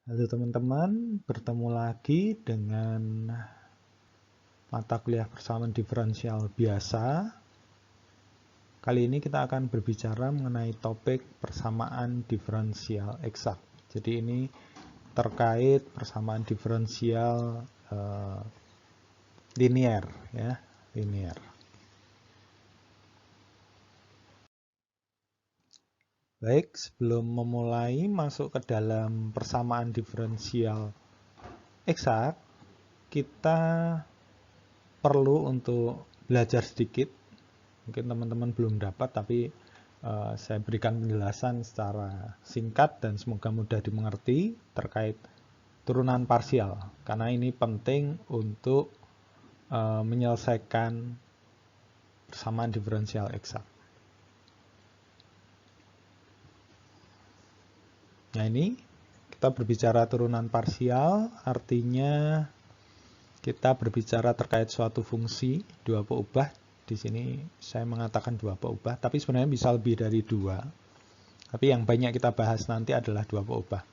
Halo teman-teman, bertemu lagi dengan mata kuliah persamaan diferensial biasa. Kali ini kita akan berbicara mengenai topik persamaan diferensial eksak. Jadi ini terkait persamaan diferensial linier, ya, linier. Baik, sebelum memulai masuk ke dalam persamaan diferensial eksak, kita perlu untuk belajar sedikit. Mungkin teman-teman belum dapat, tapi saya berikan penjelasan secara singkat dan semoga mudah dimengerti terkait turunan parsial. Karena ini penting untuk menyelesaikan persamaan diferensial eksak. Nah ini kita berbicara turunan parsial, artinya kita berbicara terkait suatu fungsi dua peubah. Di sini saya mengatakan dua peubah, tapi sebenarnya bisa lebih dari dua. Tapi yang banyak kita bahas nanti adalah dua peubah.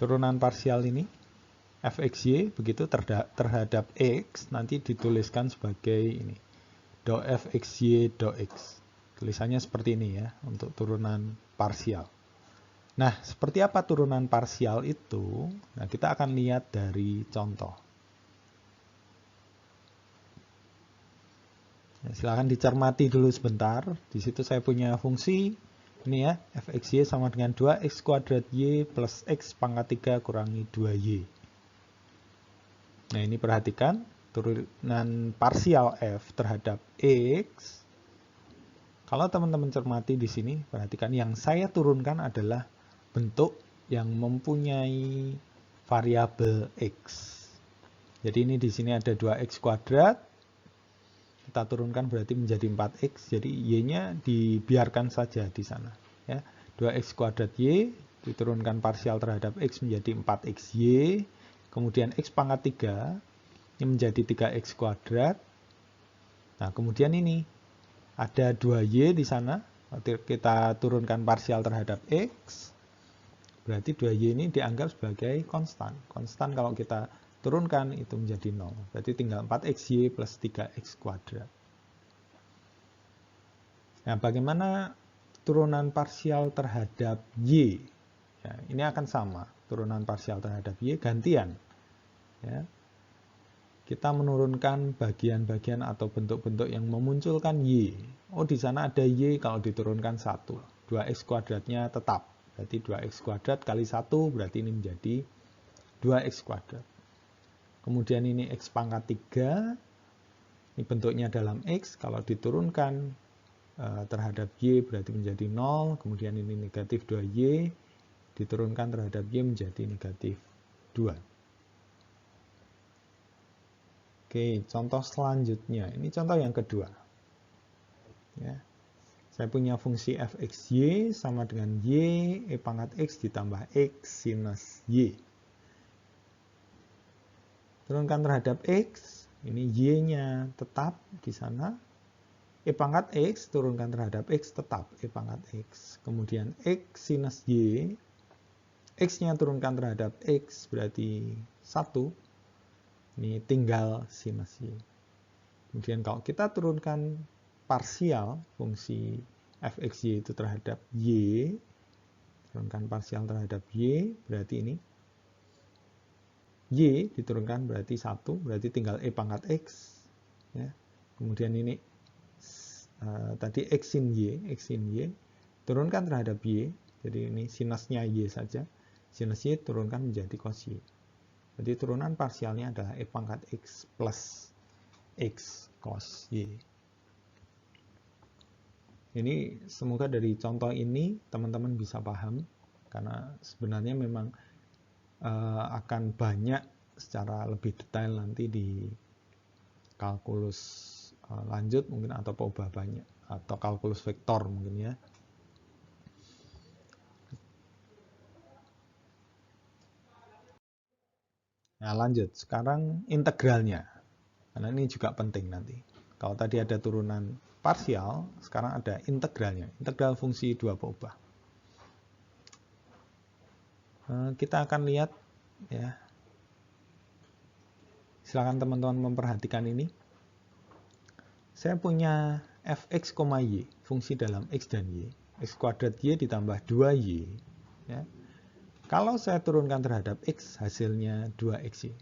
Turunan parsial ini fxy begitu terhadap x nanti dituliskan sebagai ini do fxy do x. Tulisannya seperti ini ya untuk turunan parsial. Nah, seperti apa turunan parsial itu? Nah, kita akan lihat dari contoh. Nah, silahkan dicermati dulu sebentar. Di situ saya punya fungsi ini ya, fxy sama dengan 2x kuadrat y plus x pangkat 3 kurangi 2y. Nah, ini perhatikan turunan parsial f terhadap x. Kalau teman-teman cermati di sini, perhatikan yang saya turunkan adalah bentuk yang mempunyai variabel x. Jadi ini di sini ada 2x kuadrat. Kita turunkan berarti menjadi 4x. Jadi y-nya dibiarkan saja di sana. Ya, 2x kuadrat y diturunkan parsial terhadap x menjadi 4xy. Kemudian x pangkat 3 ini menjadi 3x kuadrat. Nah, kemudian ini ada 2y di sana. Kita turunkan parsial terhadap x. Berarti 2y ini dianggap sebagai konstan. Konstan kalau kita turunkan itu menjadi 0. Berarti tinggal 4xy plus 3x kuadrat. Nah, bagaimana turunan parsial terhadap y? Ya, ini akan sama. Turunan parsial terhadap y gantian. Ya. Kita menurunkan bagian-bagian atau bentuk-bentuk yang memunculkan y. Oh, di sana ada y kalau diturunkan 1. 2x kuadratnya tetap. Berarti 2x kuadrat kali 1 berarti ini menjadi 2x kuadrat. Kemudian ini x pangkat 3. Ini bentuknya dalam x. Kalau diturunkan terhadap y berarti menjadi 0. Kemudian ini negatif 2y. Diturunkan terhadap y menjadi negatif 2. Oke, contoh selanjutnya. Ini contoh yang kedua. Ya. Saya punya fungsi fxy sama dengan y, e pangkat x ditambah x sinus y. Turunkan terhadap x, ini y-nya tetap di sana. E pangkat x turunkan terhadap x tetap e pangkat x. Kemudian x sinus y, x-nya turunkan terhadap x berarti 1. Ini tinggal sinus y. Kemudian kalau kita turunkan parsial fungsi fxy itu terhadap y, turunkan parsial terhadap y, berarti ini y diturunkan berarti 1, berarti tinggal e pangkat x. Ya. Kemudian ini tadi x sin y, turunkan terhadap y, jadi ini sinusnya y saja, sinus y turunkan menjadi cos y. Jadi turunan parsialnya adalah e pangkat x plus x cos y. Ini semoga dari contoh ini teman-teman bisa paham, karena sebenarnya memang akan banyak secara lebih detail nanti di kalkulus lanjut mungkin atau peubah banyak atau kalkulus vektor mungkin ya. Nah lanjut, sekarang integralnya, karena ini juga penting nanti. Kalau tadi ada turunan parsial, sekarang ada integralnya, integral fungsi dua peubah. Kita akan lihat ya. Silakan teman-teman memperhatikan ini. Saya punya fx, y, fungsi dalam x dan y. X kuadrat y ditambah 2y. Ya. Kalau saya turunkan terhadap x, hasilnya 2xy.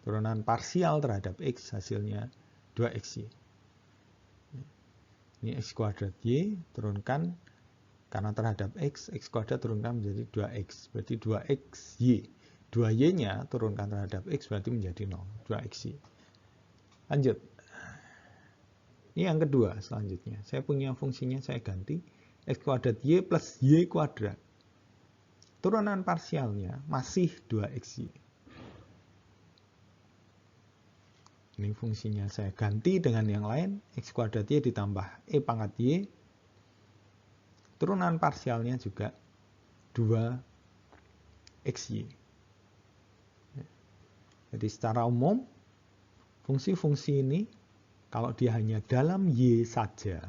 Turunan parsial terhadap x, hasilnya 2xy. Ini x kuadrat y, turunkan karena terhadap x kuadrat turunkan menjadi 2x. Berarti 2xy. 2y-nya turunkan terhadap x berarti menjadi 0. 2xy. Lanjut. Ini yang kedua selanjutnya. Saya punya fungsinya, saya ganti. X kuadrat y plus y kuadrat. Turunan parsialnya masih 2xy. Ini fungsinya saya ganti dengan yang lain. X kuadrat y ditambah e pangkat y. Turunan parsialnya juga 2xy. Jadi secara umum, fungsi-fungsi ini, kalau dia hanya dalam y saja,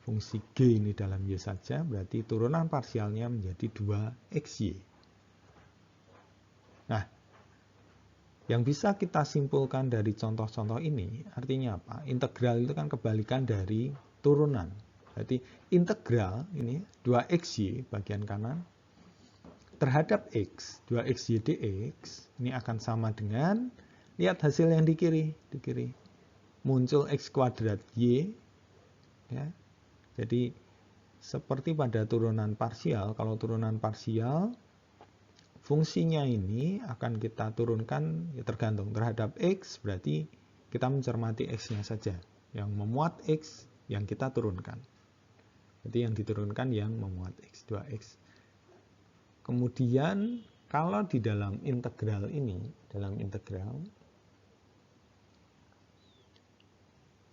fungsi g ini dalam y saja, berarti turunan parsialnya menjadi 2xy. Nah, yang bisa kita simpulkan dari contoh-contoh ini, artinya apa? Integral itu kan kebalikan dari turunan. Berarti integral ini 2xy bagian kanan terhadap x, 2xy dx, ini akan sama dengan, lihat hasil yang di kiri. Muncul x kuadrat y. Ya. Jadi seperti pada turunan parsial, kalau turunan parsial, fungsinya ini akan kita turunkan, ya tergantung terhadap x, berarti kita mencermati x-nya saja. Yang memuat x, yang kita turunkan. Jadi yang diturunkan yang memuat x, 2x. Kemudian kalau di dalam integral ini, dalam integral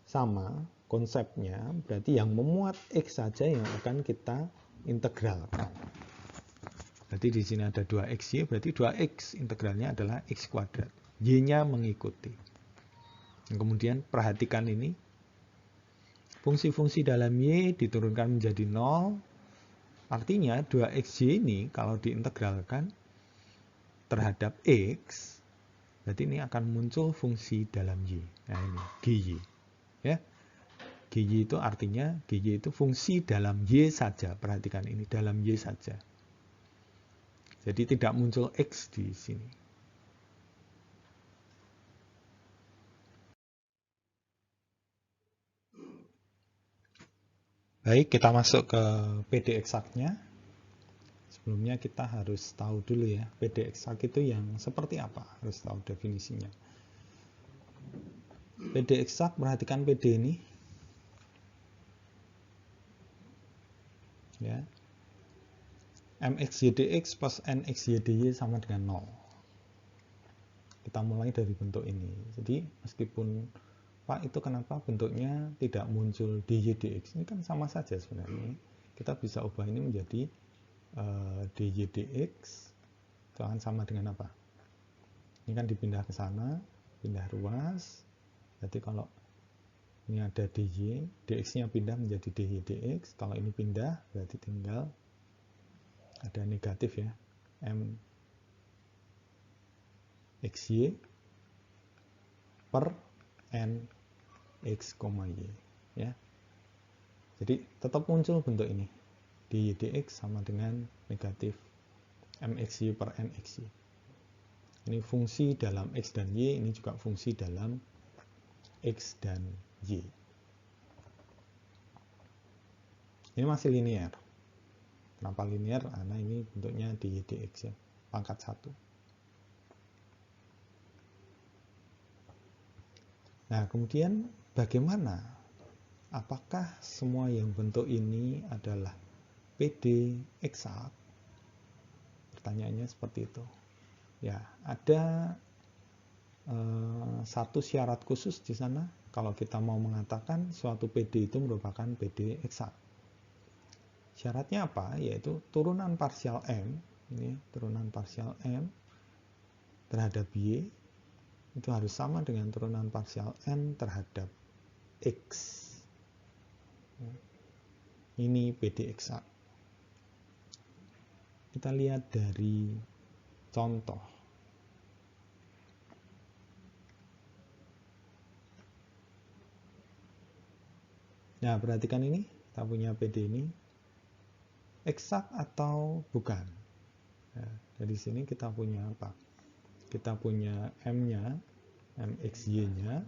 sama konsepnya, berarti yang memuat x saja yang akan kita integralkan. Berarti di sini ada 2xy, berarti 2x integralnya adalah x kuadrat. Y-nya mengikuti. Kemudian perhatikan ini, fungsi-fungsi dalam y diturunkan menjadi 0. Artinya 2xy ini kalau diintegralkan terhadap x, berarti ini akan muncul fungsi dalam y. Nah ini, gy. Ya. Gy itu artinya, gy itu fungsi dalam y saja. Perhatikan ini, dalam y saja. Jadi tidak muncul x di sini. Baik, kita masuk ke PD eksaknya. Sebelumnya kita harus tahu dulu ya, PD eksak itu yang seperti apa, harus tahu definisinya. PD eksak, perhatikan PD ini. Ya. MXY dx plus NXY dy sama dengan 0. Kita mulai dari bentuk ini. Jadi meskipun Pak itu kenapa bentuknya tidak muncul dy dx, ini kan sama saja sebenarnya. Kita bisa ubah ini menjadi dy dx itu akan sama dengan apa? Ini kan dipindah ke sana, pindah ruas. Jadi kalau ini ada dy, dx-nya pindah menjadi dy dx. Kalau ini pindah berarti tinggal ada negatif ya, m xy per n x, y ya. Jadi tetap muncul bentuk ini, dy dx sama dengan negatif mxy per nxy. Ini fungsi dalam x dan y, ini juga fungsi dalam x dan y. Ini masih linear. Kenapa linear? Karena ini bentuknya dy dx ya, pangkat 1. Nah, kemudian bagaimana? Apakah semua yang bentuk ini adalah PD eksak? Pertanyaannya seperti itu. Ya, ada satu syarat khusus di sana. Kalau kita mau mengatakan suatu PD itu merupakan PD eksak. Syaratnya apa? Yaitu turunan parsial M, ini turunan parsial M terhadap Y itu harus sama dengan turunan parsial N terhadap X. Ini PD eksak. Kita lihat dari contoh. Nah, perhatikan ini, kita punya PD ini eksak atau bukan. Nah, dari sini kita punya apa? Kita punya M-nya, MXY-nya.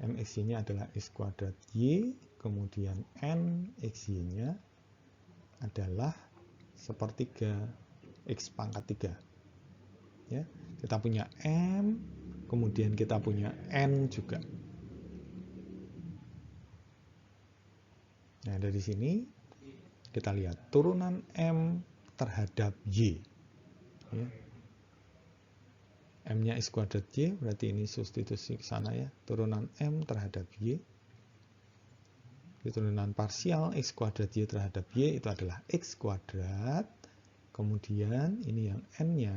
MXY-nya adalah X kuadrat Y, kemudian N XY-nya adalah sepertiga X pangkat 3. Ya, kita punya M, kemudian kita punya N juga. Nah, dari sini kita lihat turunan M terhadap Y. Ya. M-nya X kuadrat Y, berarti ini substitusi ke sana ya. Turunan M terhadap Y. Turunan parsial X kuadrat Y terhadap Y itu adalah X kuadrat. Kemudian ini yang N-nya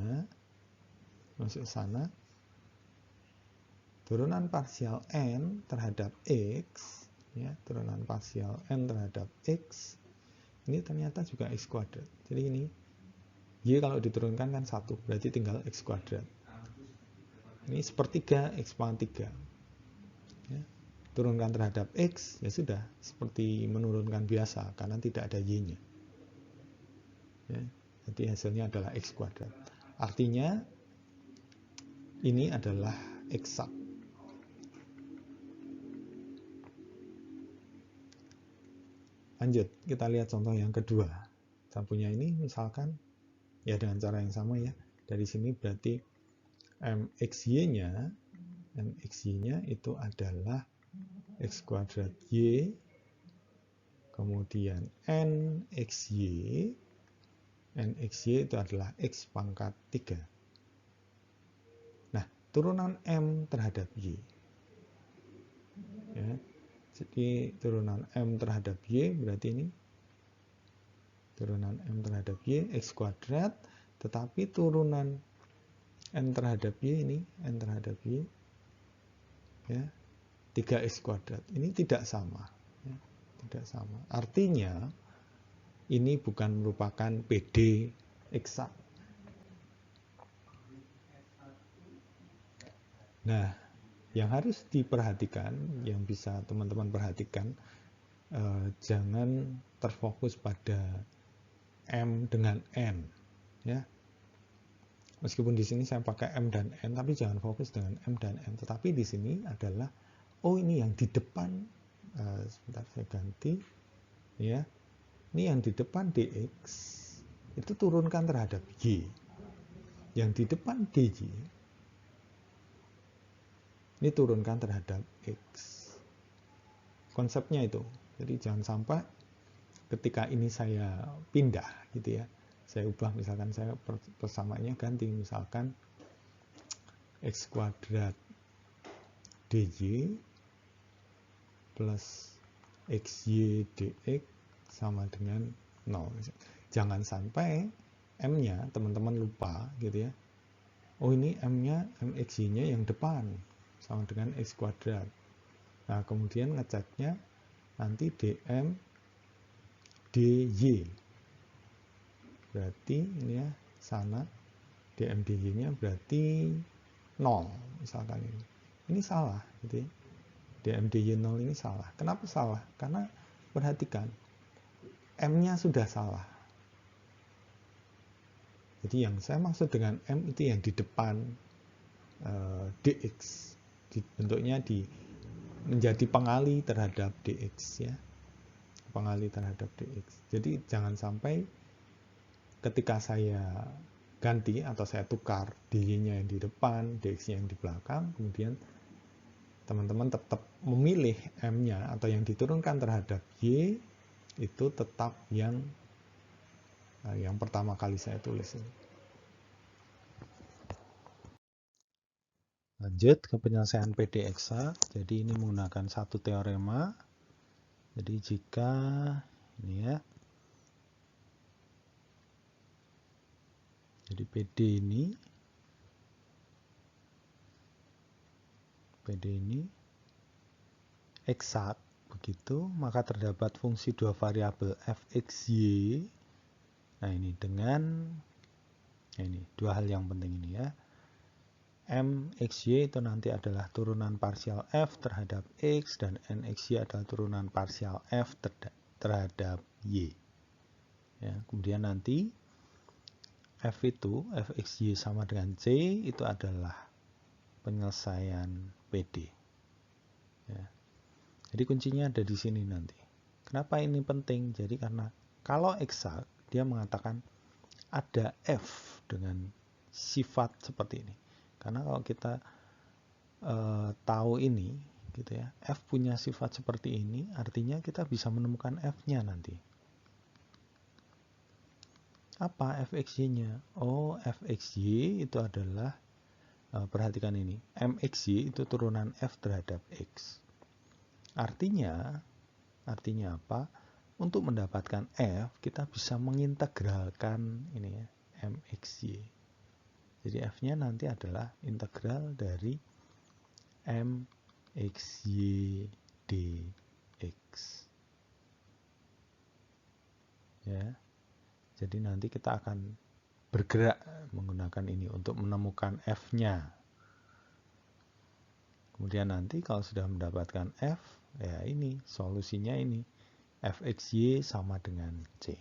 masuk ke sana. Turunan parsial N terhadap X. Ya, turunan parsial N terhadap X. Ini ternyata juga X kuadrat. Jadi ini Y kalau diturunkan kan 1, berarti tinggal X kuadrat. Ini sepertiga X pangkat 3. Ya. Turunkan terhadap X, ya sudah, seperti menurunkan biasa, karena tidak ada Y-nya. Ya. Jadi hasilnya adalah X kuadrat. Artinya, ini adalah eksak. Lanjut, kita lihat contoh yang kedua. Kita punya ini, misalkan, ya dengan cara yang sama ya. Dari sini berarti MXY-nya itu adalah X kuadrat Y, kemudian NXY itu adalah X pangkat 3. Nah, turunan M terhadap Y. Ya, jadi turunan M terhadap Y berarti ini turunan M terhadap Y X kuadrat, tetapi turunan N terhadap Y ini, N terhadap Y, ya, 3X kuadrat. Ini tidak sama. Ya, tidak sama. Artinya, ini bukan merupakan PD eksak. Nah, yang harus diperhatikan, yang bisa teman-teman perhatikan, jangan terfokus pada M dengan N. Ya, meskipun di sini saya pakai M dan N, tapi jangan fokus dengan M dan N. Tetapi di sini adalah, oh ini yang di depan, sebentar saya ganti, ya, ini yang di depan DX, itu turunkan terhadap Y. Yang di depan DJ, ini turunkan terhadap X. Konsepnya itu. Jadi jangan sampai ketika ini saya pindah, gitu ya, saya ubah, misalkan saya persamaannya ganti, misalkan X kuadrat DJ plus XY DX sama dengan 0. Jangan sampai M-nya teman-teman lupa, gitu ya. Oh, ini M-nya, MXY-nya yang depan sama dengan X kuadrat. Nah, kemudian ngeceknya nanti DM DY. Berarti ini ya, sana DM DY-nya berarti 0 misalkan ini. Ini salah, gitu ya. DM DY 0 ini salah. Kenapa salah? Karena perhatikan, M-nya sudah salah. Jadi yang saya maksud dengan M itu yang di depan DX. Bentuknya menjadi pengali terhadap DX, ya. Pengali terhadap DX. Jadi jangan sampai ketika saya ganti atau saya tukar DY-nya yang di depan, DX-nya yang di belakang, kemudian teman-teman tetap memilih M-nya atau yang diturunkan terhadap Y itu tetap yang pertama kali saya tulis ini. Lanjut ke penyelesaian PD eksak. Jadi ini menggunakan satu teorema. Jadi jika ini ya, jadi PD ini eksak begitu, maka terdapat fungsi dua variabel fxy Nah ini dengan ini dua hal yang penting ini ya. MXY itu nanti adalah turunan parsial F terhadap X, dan NXY adalah turunan parsial F terhadap Y. Ya, kemudian nanti F itu, Fxy sama dengan C, itu adalah penyelesaian PD. Ya. Jadi kuncinya ada di sini nanti. Kenapa ini penting? Jadi karena kalau eksak, dia mengatakan ada F dengan sifat seperti ini. Karena kalau kita tahu ini, gitu ya, F punya sifat seperti ini, artinya kita bisa menemukan F-nya nanti. Apa Fxy-nya? Oh, Fxy itu adalah, perhatikan ini, MXY itu turunan F terhadap X. Artinya apa? Untuk mendapatkan F, kita bisa mengintegralkan ini ya, MXY. Jadi F-nya nanti adalah integral dari MXY dx. Ya. Jadi nanti kita akan bergerak menggunakan ini untuk menemukan F-nya. Kemudian nanti kalau sudah mendapatkan F, ya ini solusinya ini. Fxy sama dengan C.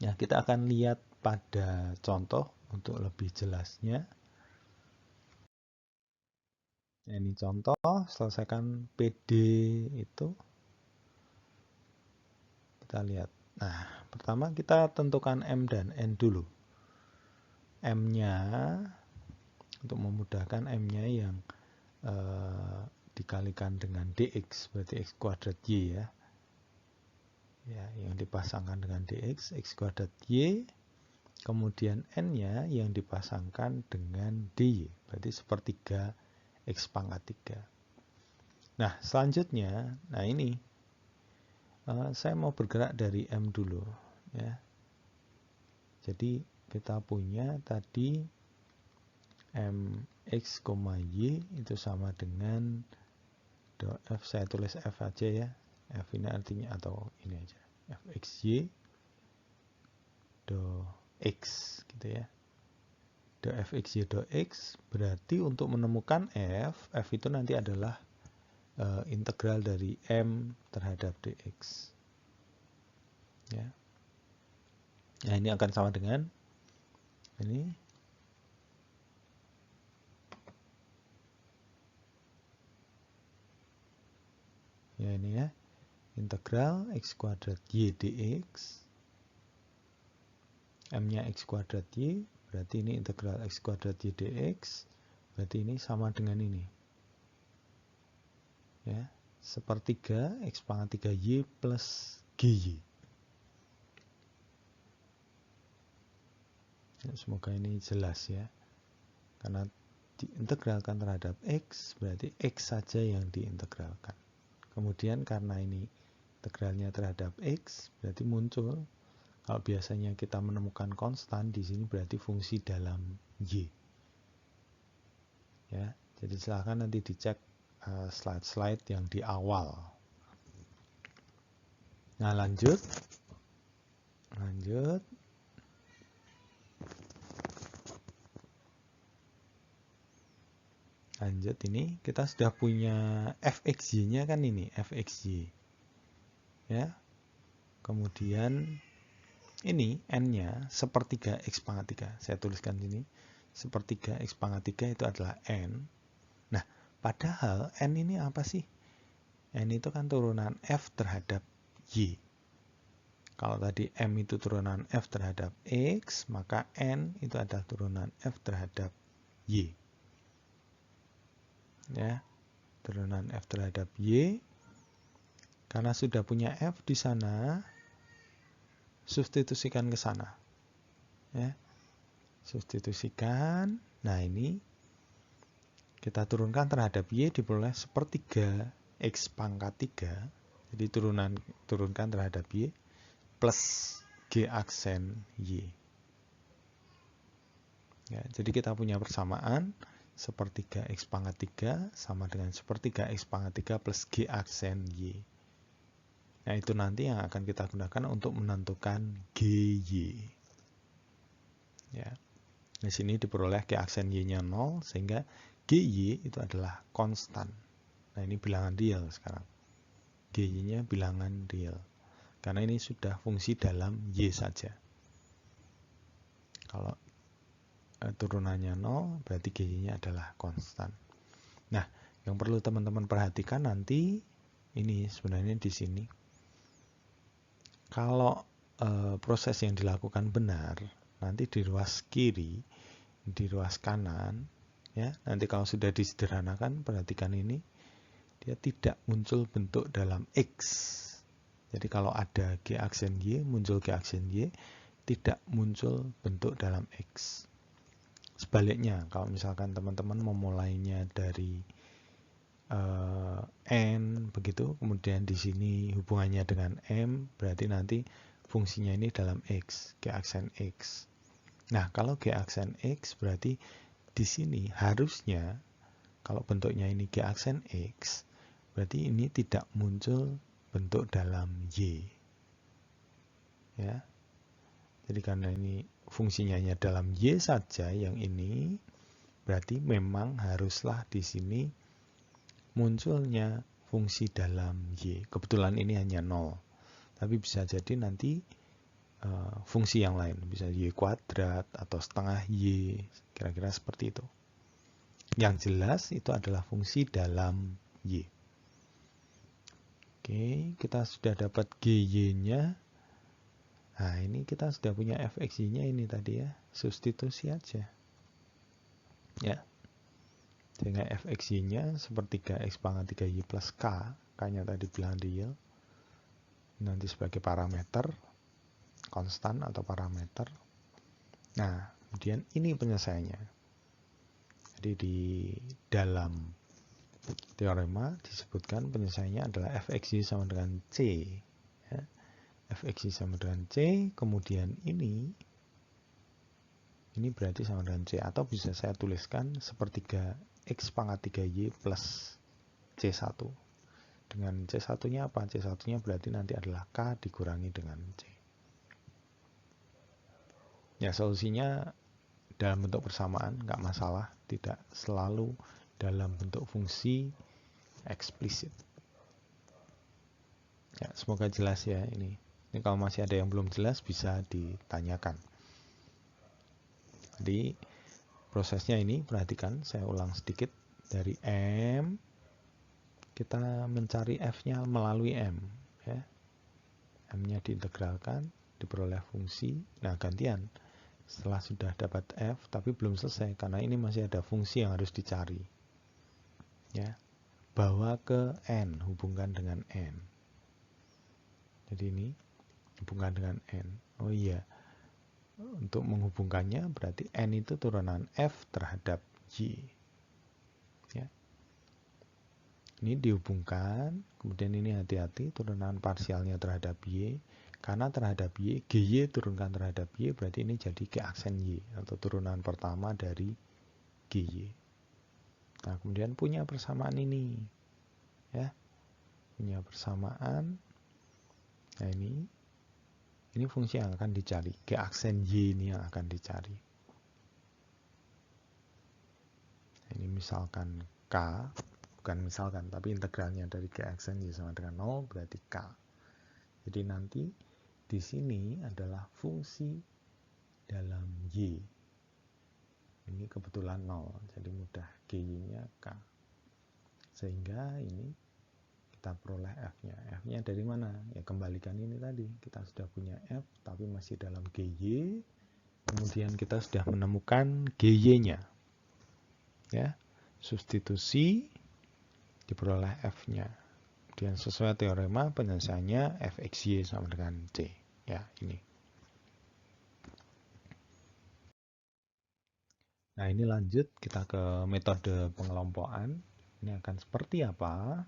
Ya, kita akan lihat pada contoh untuk lebih jelasnya. Nah, ini contoh, selesaikan PD itu. Kita lihat. Nah, pertama kita tentukan M dan N dulu. M-nya, untuk memudahkan M-nya yang dikalikan dengan dx, berarti x kuadrat y ya. Ya, yang dipasangkan dengan dx, x kuadrat y. Kemudian N-nya yang dipasangkan dengan dy, berarti sepertiga x pangkat 3. Nah, selanjutnya, nah ini, saya mau bergerak dari M dulu. Ya. Jadi, kita punya tadi mx, y itu sama dengan F, saya tulis F aja ya. F ini artinya, atau ini aja, Fxy do X gitu ya. Do Fxy do X berarti untuk menemukan F itu nanti adalah integral dari M terhadap dx. Ya. Nah, ini akan sama dengan ini. Ya, ini ya. Integral x kuadrat y dx. M-nya x kuadrat y, berarti ini integral x kuadrat y dx, berarti ini sama dengan ini. Ya, sepertiga x pangkat 3y plus gy. Ya, semoga ini jelas ya. Karena diintegralkan terhadap x, berarti x saja yang diintegralkan. Kemudian karena ini integralnya terhadap x, berarti muncul, kalau biasanya kita menemukan konstan, di sini berarti fungsi dalam y. Ya, jadi silakan nanti dicek slide-slide yang di awal. Nah, lanjut. Lanjut, ini kita sudah punya Fxy-nya kan ini, Fxy. Ya. Kemudian ini N-nya sepertiga X pangkat 3. Saya tuliskan sini. Sepertiga X pangkat 3 itu adalah N. Nah, padahal N ini apa sih? N itu kan turunan F terhadap Y. Kalau tadi M itu turunan F terhadap X, maka N itu adalah turunan F terhadap Y. Ya, turunan F terhadap Y. Karena sudah punya F di sana, substitusikan ke sana. Ya. Substitusikan. Nah, ini kita turunkan terhadap Y diperoleh sepertiga X pangkat 3. Jadi turunkan terhadap Y plus G aksen Y. Ya, jadi kita punya persamaan sepertiga X pangkat 3 sama dengan sepertiga X pangkat 3 plus G aksen Y. Nah, itu nanti yang akan kita gunakan untuk menentukan GY. Ya. Di sini diperoleh G aksen Y-nya 0, sehingga GY itu adalah konstan. Nah, ini bilangan real sekarang. GY-nya bilangan real. Karena ini sudah fungsi dalam Y saja. Kalau turunannya 0, berarti GY-nya adalah konstan. Nah, yang perlu teman-teman perhatikan nanti, ini sebenarnya di sini. Kalau proses yang dilakukan benar, nanti di ruas kiri, di ruas kanan, ya, nanti kalau sudah disederhanakan, perhatikan ini, dia tidak muncul bentuk dalam X. Jadi kalau ada G aksen Y, muncul G aksen Y, tidak muncul bentuk dalam X. Sebaliknya, kalau misalkan teman-teman memulainya dari N, begitu, kemudian di sini hubungannya dengan M, berarti nanti fungsinya ini dalam X, G aksen X. Nah, kalau G aksen X, berarti di sini harusnya, kalau bentuknya ini G aksen X, berarti ini tidak muncul bentuk dalam Y. Ya. Jadi karena ini fungsinya hanya dalam Y saja, yang ini berarti memang haruslah di sini munculnya fungsi dalam Y. Kebetulan ini hanya 0. Tapi bisa jadi nanti fungsi yang lain. Bisa Y kuadrat atau setengah Y. Kira-kira seperti itu. Yang jelas itu adalah fungsi dalam Y. Oke, kita sudah dapat GY-nya. Nah, ini kita sudah punya fxy-nya ini tadi ya. Substitusi aja. Ya. Sehingga fxy-nya sepertiga x pangkat 3y plus k. K-nya tadi bilangan real. Nanti sebagai parameter. Konstan atau parameter. Nah, kemudian ini penyelesaiannya. Jadi di dalam teorema disebutkan penyelesaiannya adalah fxy sama dengan c. Ya. Fxy sama dengan c, kemudian ini berarti sama dengan c, atau bisa saya tuliskan sepertiga x pangkat 3y plus c1. Dengan c1-nya apa? C1-nya berarti nanti adalah k dikurangi dengan c. Ya, solusinya dalam bentuk persamaan, nggak masalah, tidak selalu dalam bentuk fungsi eksplisit. Ya, semoga jelas ya ini. Ini kalau masih ada yang belum jelas bisa ditanyakan. Jadi prosesnya ini perhatikan, saya ulang sedikit. Dari M kita mencari F-nya melalui M, ya. M-nya diintegralkan, diperoleh fungsi. Nah, gantian. Setelah sudah dapat F, tapi belum selesai karena ini masih ada fungsi yang harus dicari. Ya. Bawa ke N, hubungkan dengan N. Jadi ini hubungkan dengan N. Oh iya, untuk menghubungkannya berarti N itu turunan F terhadap Y. Ya. Ini dihubungkan, kemudian ini hati-hati turunan parsialnya terhadap Y. Karena terhadap Y, GY turunkan terhadap Y, berarti ini jadi G aksen Y, atau turunan pertama dari GY. Nah, kemudian punya persamaan ini. Ya. Punya persamaan. Nah, ini fungsi yang akan dicari. G aksen Y ini yang akan dicari. Ini misalkan K, bukan misalkan, tapi integralnya dari G aksen Y sama dengan 0 berarti K. Jadi nanti di sini adalah fungsi dalam Y. Ini kebetulan 0, jadi mudah, GY-nya K. Sehingga ini kita peroleh F-nya. F-nya dari mana? Ya kembalikan ini tadi. Kita sudah punya F, tapi masih dalam GY. Kemudian kita sudah menemukan GY-nya. Ya, substitusi, diperoleh F-nya. Kemudian sesuai teorema penyelesaiannya fxy sama dengan c. Ya, ini. Nah, ini lanjut kita ke metode pengelompokan. Ini akan seperti apa?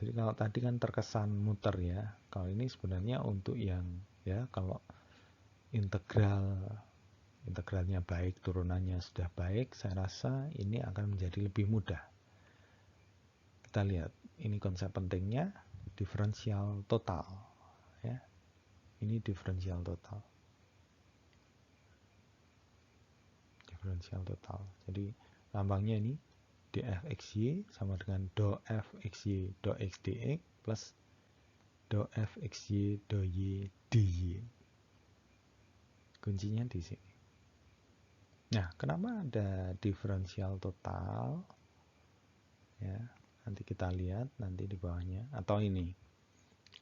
Jadi kalau tadi kan terkesan muter ya. Kalau ini sebenarnya untuk yang ya kalau integralnya baik, turunannya sudah baik, saya rasa ini akan menjadi lebih mudah. Kita lihat, ini konsep pentingnya. diferensial total ya. Ini diferensial total. Diferensial total. Jadi lambangnya ini dfxy sama dengan do fxy do x dx plus do fxy do y dy. Kuncinya di sini. Nah, kenapa ada diferensial total? Ya, nanti kita lihat nanti di bawahnya. Atau ini,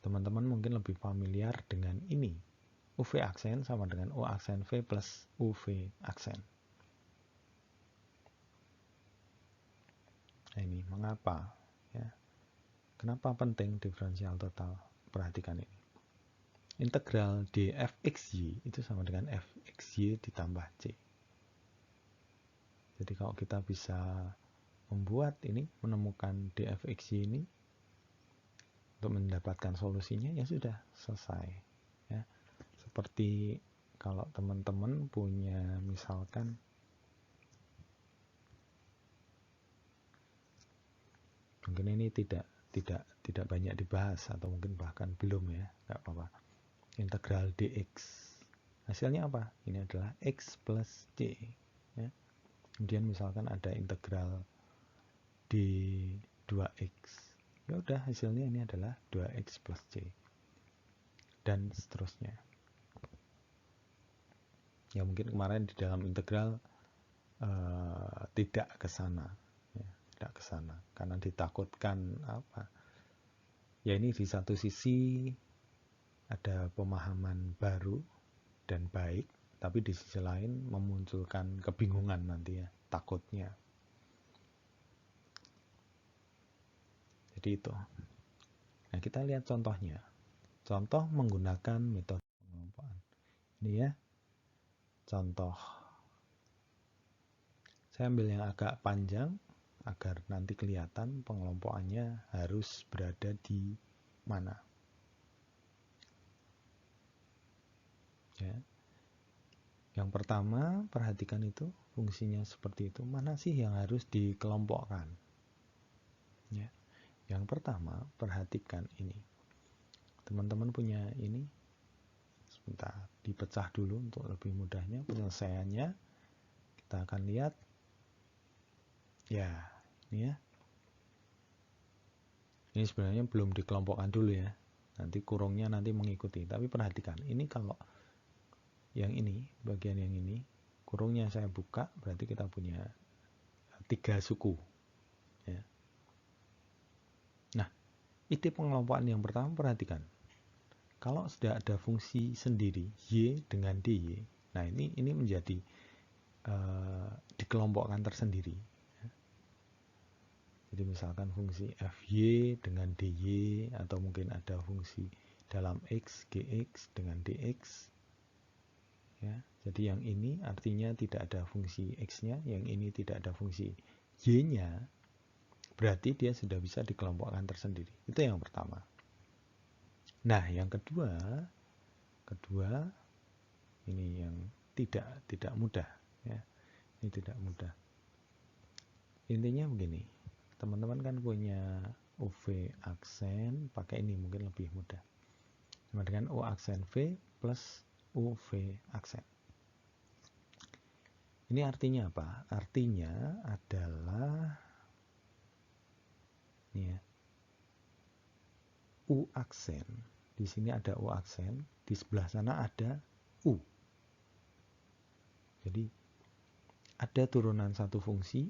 teman-teman mungkin lebih familiar dengan ini. UV aksen sama dengan U aksen V plus UV aksen. Nah, ini mengapa? Ya, kenapa penting diferensial total? Perhatikan ini. Integral dfxy itu sama dengan fxy ditambah c. Jadi kalau kita bisa membuat ini, menemukan dfxy ini untuk mendapatkan solusinya, ya sudah selesai. Ya, seperti kalau teman-teman punya misalkan mungkin ini tidak banyak dibahas atau mungkin bahkan belum ya, nggak apa-apa. Integral dx hasilnya apa? Ini adalah x plus c ya. Kemudian misalkan ada integral di 2x, ya udah hasilnya ini adalah 2x plus c dan seterusnya. Ya mungkin kemarin di dalam integral tidak ke sana ya, tidak ke sana karena ditakutkan apa ya, ini di satu sisi ada pemahaman baru dan baik, tapi di sisi lain memunculkan kebingungan nanti ya, takutnya. Jadi itu. Nah, kita lihat contohnya. Contoh menggunakan metode pengelompokan. Ini ya, contoh. Saya ambil yang agak panjang agar nanti kelihatan pengelompokannya harus berada di mana. Ya. Yang pertama, perhatikan itu fungsinya seperti itu. Mana sih yang harus dikelompokkan? Ya. Yang pertama, perhatikan ini. Teman-teman punya ini. Sebentar, dipecah dulu untuk lebih mudahnya penyelesaiannya. Kita akan lihat. Ya, ini ya. Ini sebenarnya belum dikelompokkan dulu ya. Nanti kurungnya nanti mengikuti. Tapi perhatikan, ini kalau yang ini, bagian yang ini, kurungnya saya buka, berarti kita punya 3 suku. Ya. Nah, ide pengelompokan yang pertama perhatikan. Kalau sudah ada fungsi sendiri, y dengan dy, nah ini menjadi dikelompokkan tersendiri. Jadi misalkan fungsi fy dengan dy, atau mungkin ada fungsi dalam x, gx dengan dx. Ya, jadi yang ini artinya tidak ada fungsi x-nya, yang ini tidak ada fungsi y-nya, berarti dia sudah bisa dikelompokkan tersendiri. Itu yang pertama. Nah, yang kedua ini yang tidak mudah ya. Ini tidak mudah. Intinya begini. Teman-teman kan punya UV aksen, pakai ini mungkin lebih mudah. Sama dengan U aksen V plus UV aksen. Ini artinya apa? Artinya adalah ini ya, U aksen. Di sini ada U aksen, di sebelah sana ada U. Jadi ada turunan satu fungsi,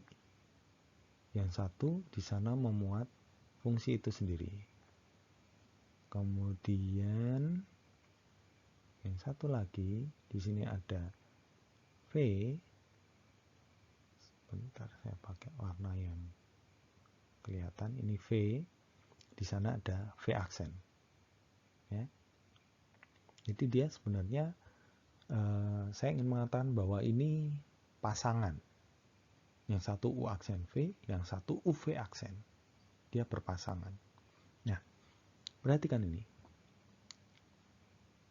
yang satu di sana memuat fungsi itu sendiri. Kemudian yang satu lagi di sini ada V. Sebentar saya pakai warna yang kelihatan. Ini V. Di sana ada V aksen. Ya. Jadi dia sebenarnya saya ingin mengatakan bahwa ini pasangan. Yang satu U aksen V, yang satu UV aksen. Dia berpasangan. Nah, perhatikan ini.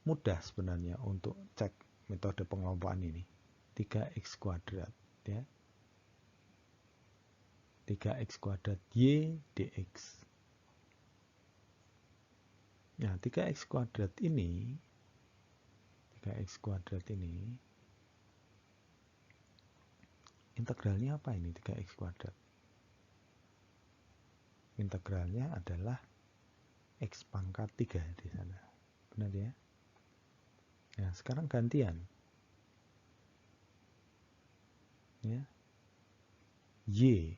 Mudah sebenarnya untuk cek metode pengelompokan ini. 3x kuadrat ya. 3x kuadrat y dx. Nah, 3x kuadrat ini integralnya apa ini 3x kuadrat? Integralnya adalah x pangkat 3 di sana. Benar ya? Nah, sekarang gantian. Ya. Y.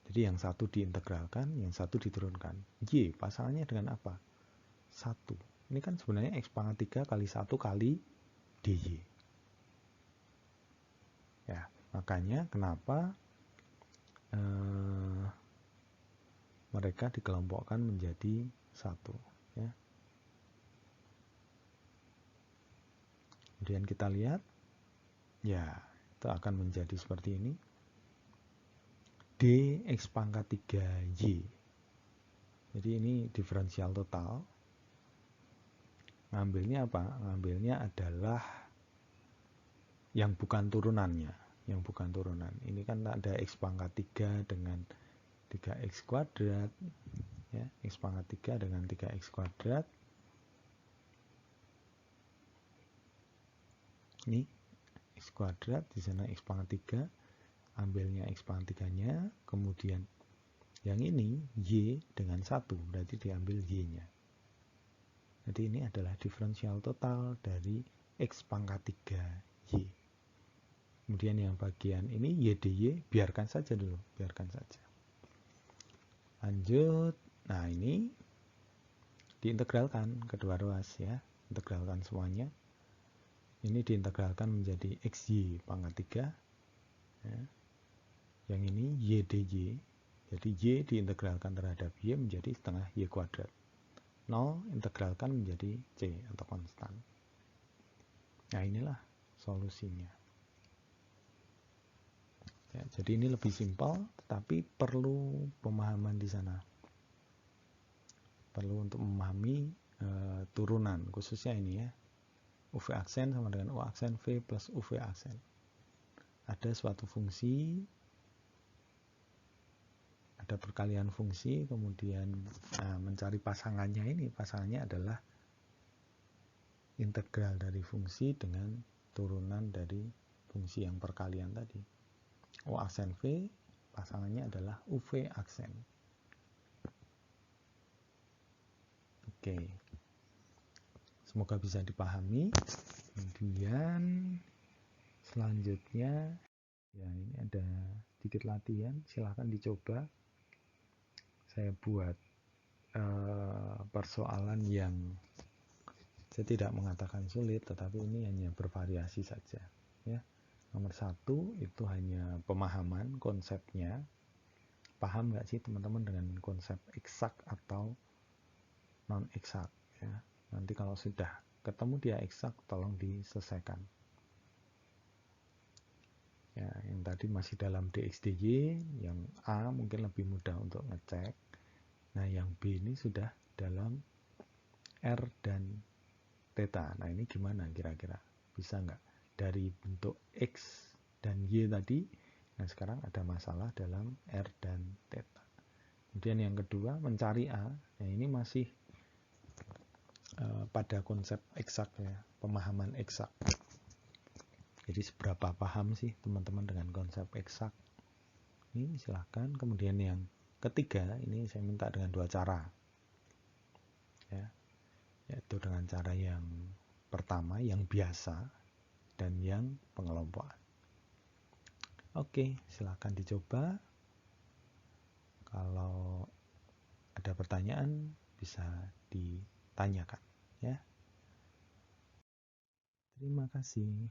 Jadi yang satu diintegralkan, yang satu diturunkan. Y pasangannya dengan apa? 1. Ini kan sebenarnya x pangkat 3 kali 1 kali dy. Ya, makanya kenapa mereka dikelompokkan menjadi 1. Ya. Kemudian kita lihat, ya, itu akan menjadi seperti ini. Dx pangkat 3y. Jadi ini diferensial total. Ngambilnya apa? Ngambilnya adalah yang bukan turunannya. Yang bukan turunan. Ini kan ada x pangkat 3 dengan 3x kuadrat. Ya, x pangkat 3 dengan 3x kuadrat. Ini x kuadrat, di sana x pangkat 3. Ambilnya x pangkat 3-nya. Kemudian yang ini y dengan 1. Berarti diambil y-nya. Jadi ini adalah diferensial total dari x pangkat 3y. Kemudian yang bagian ini y dy, biarkan saja dulu, biarkan saja. Lanjut, nah ini diintegralkan kedua ruas ya, integralkan semuanya. Ini diintegralkan menjadi xy pangkat 3. Ya. Yang ini y dy, jadi y diintegralkan terhadap y menjadi setengah y kuadrat. 0 integralkan menjadi c atau konstan. Nah inilah solusinya. Ya, jadi ini lebih simpel, tetapi perlu pemahaman di sana. Perlu untuk memahami turunan, khususnya ini ya. UV aksen sama dengan U aksen V plus UV aksen. Ada suatu fungsi, ada perkalian fungsi, kemudian mencari pasangannya ini. Pasangannya adalah integral dari fungsi dengan turunan dari fungsi yang perkalian tadi. U aksen V, pasangannya adalah UV aksen. Oke. Semoga bisa dipahami. Kemudian selanjutnya, ya ini ada sedikit latihan, silahkan dicoba. Saya buat persoalan yang saya tidak mengatakan sulit, tetapi ini hanya bervariasi saja. Ya. Nomor 1 itu hanya pemahaman konsepnya. Paham nggak sih teman-teman dengan konsep eksak atau non eksak? Ya. Nanti kalau sudah ketemu dia eksak, tolong diselesaikan. Ya, yang tadi masih dalam dx/dy, yang A mungkin lebih mudah untuk ngecek. Nah, yang B ini sudah dalam R dan theta. Nah, ini gimana kira-kira? Bisa nggak? Dari bentuk X dan Y tadi, nah sekarang ada masalah dalam R dan theta. Kemudian yang kedua, mencari A. Nah, ini masih pada konsep eksak ya, pemahaman eksak. Jadi seberapa paham sih teman-teman dengan konsep eksak? Ini silahkan. Kemudian yang ketiga, ini saya minta dengan 2 cara. Ya, yaitu dengan cara yang pertama, yang biasa, dan yang pengelompokan. Oke, silahkan dicoba. Kalau ada pertanyaan, bisa ditanyakan. Ya. Terima kasih.